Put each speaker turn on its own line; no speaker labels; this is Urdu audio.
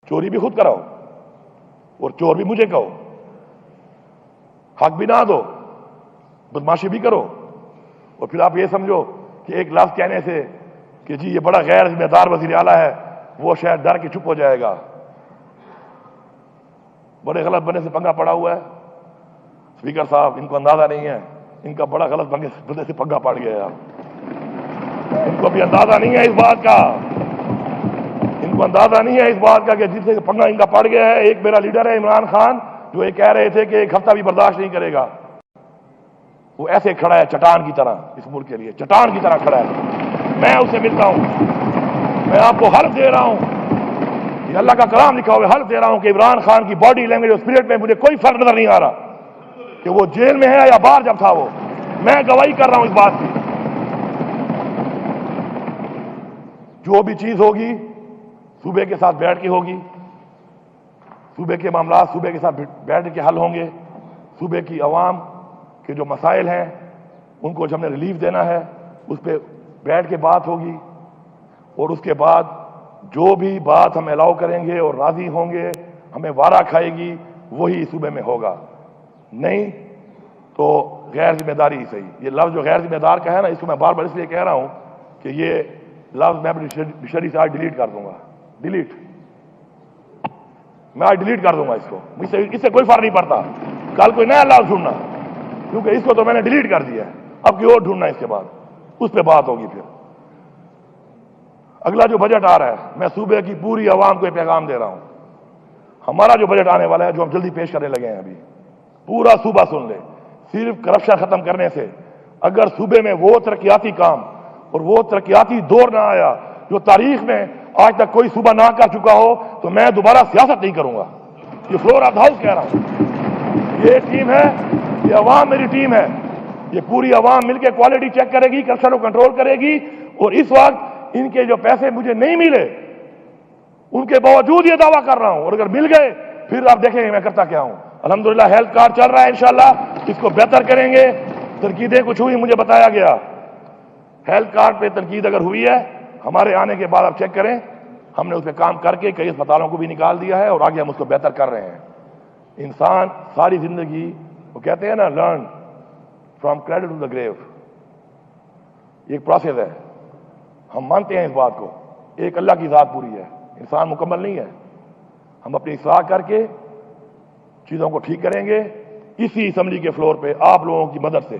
چوری بھی خود کراؤ اور چور بھی مجھے کہو، حق بھی نہ دو، بدماشی بھی کرو، اور پھر آپ یہ سمجھو کہ ایک لفظ کہنے سے کہ جی یہ بڑا غیر ذمہ دار وزیر اعلیٰ ہے، وہ شاید ڈر کے چپ ہو جائے گا۔ بڑے غلط بننے سے پنگا پڑا ہوا ہے اسپیکر صاحب، ان کو اندازہ نہیں ہے، ان کا بڑا غلط بننے سے پنگا پڑ گیا ہے، ان کو بھی اندازہ نہیں ہے اس بات کا، ان کو اندازہ نہیں ہے اس بات کا کہ جس سے پنگا ان کا پڑ گیا ہے۔ ایک میرا لیڈر ہے عمران خان، جو یہ کہہ رہے تھے کہ ایک ہفتہ بھی برداشت نہیں کرے گا، وہ ایسے کھڑا ہے چٹان کی طرح، اس ملک کے لیے چٹان کی طرح کھڑا ہے۔ میں اسے ملتا ہوں، میں آپ کو حلف دے رہا ہوں، یہ اللہ کا کلام لکھا ہوا ہے، حلف دے رہا ہوں کہ عمران خان کی باڈی لینگویج اور اسپرٹ میں مجھے کوئی فرق نظر نہیں آ رہا کہ وہ جیل میں ہے یا باہر جب تھا، وہ میں گواہی کر رہا ہوں اس بات کی۔ جو بھی چیز ہوگی صوبے کے ساتھ بیٹھ کے ہوگی، صوبے کے معاملات صوبے کے ساتھ بیٹھ کے حل ہوں گے، صوبے کی عوام کے جو مسائل ہیں ان کو ہم نے ریلیف دینا ہے، اس پہ بیٹھ کے بات ہوگی، اور اس کے بعد جو بھی بات ہم الاؤ کریں گے اور راضی ہوں گے، ہمیں وارا کھائے گی، وہی صوبے میں ہوگا، نہیں تو غیر ذمہ داری ہی صحیح۔ یہ لفظ جو غیر ذمہ دار کا ہے نا، اس کو میں بار بار اس لیے کہہ رہا ہوں کہ یہ لفظ میں اپنی ڈکشنری سے آج ڈیلیٹ کر دوں گا، ڈیلیٹ، میں آج ڈیلیٹ کر دوں گا اس کو، اس سے کوئی فرق نہیں پڑتا، کل کوئی نیا لفظ ڈھونڈنا، کیونکہ اس کو تو میں نے ڈیلیٹ کر دیا ہے، اب کوئی اور ڈھونڈنا اس کے بعد، اس پہ بات ہوگی۔ پھر اگلا جو بجٹ آ رہا ہے، میں صوبے کی پوری عوام کو یہ پیغام دے رہا ہوں، ہمارا جو بجٹ آنے والا ہے، جو ہم جلدی پیش کرنے لگے ہیں، ابھی پورا صوبہ سن لے، صرف کرپشن ختم کرنے سے اگر صوبے میں وہ ترقیاتی کام اور وہ ترقیاتی دور نہ آیا جو تاریخ میں آج تک کوئی صوبہ نہ کر چکا ہو، تو میں دوبارہ سیاست نہیں کروں گا۔ یہ فلور آف دا ہاؤس کہہ رہا ہوں، یہ ٹیم ہے، یہ عوام میری ٹیم ہے، یہ پوری عوام مل کے کوالٹی چیک کرے گی، کرپشن کو کنٹرول کرے گی، اور اس وقت ان کے جو پیسے مجھے نہیں ملے ان کے باوجود یہ دعویٰ کر رہا ہوں، اور اگر مل گئے پھر آپ دیکھیں گے میں کرتا کیا ہوں۔ الحمدللہ ہیلتھ کارڈ چل رہا ہے، انشاءاللہ اس کو بہتر کریں گے، تنقیدیں کچھ ہوئی مجھے بتایا گیا، ہیلتھ کارڈ پہ تنقید اگر ہوئی ہے، ہمارے آنے کے بعد آپ چیک کریں، ہم نے اس پہ کام کر کے کئی اسپتالوں کو بھی نکال دیا ہے، اور آگے ہم اس کو بہتر کر رہے ہیں۔ انسان ساری زندگی، وہ کہتے ہیں نا learn from cradle to the grave, یہ ایک پروسیس ہے، ہم مانتے ہیں اس بات کو، ایک اللہ کی ذات پوری ہے، انسان مکمل نہیں ہے، ہم اپنی اصلاح کر کے چیزوں کو ٹھیک کریں گے، اسی اسمبلی کے فلور پہ آپ لوگوں کی مدد سے۔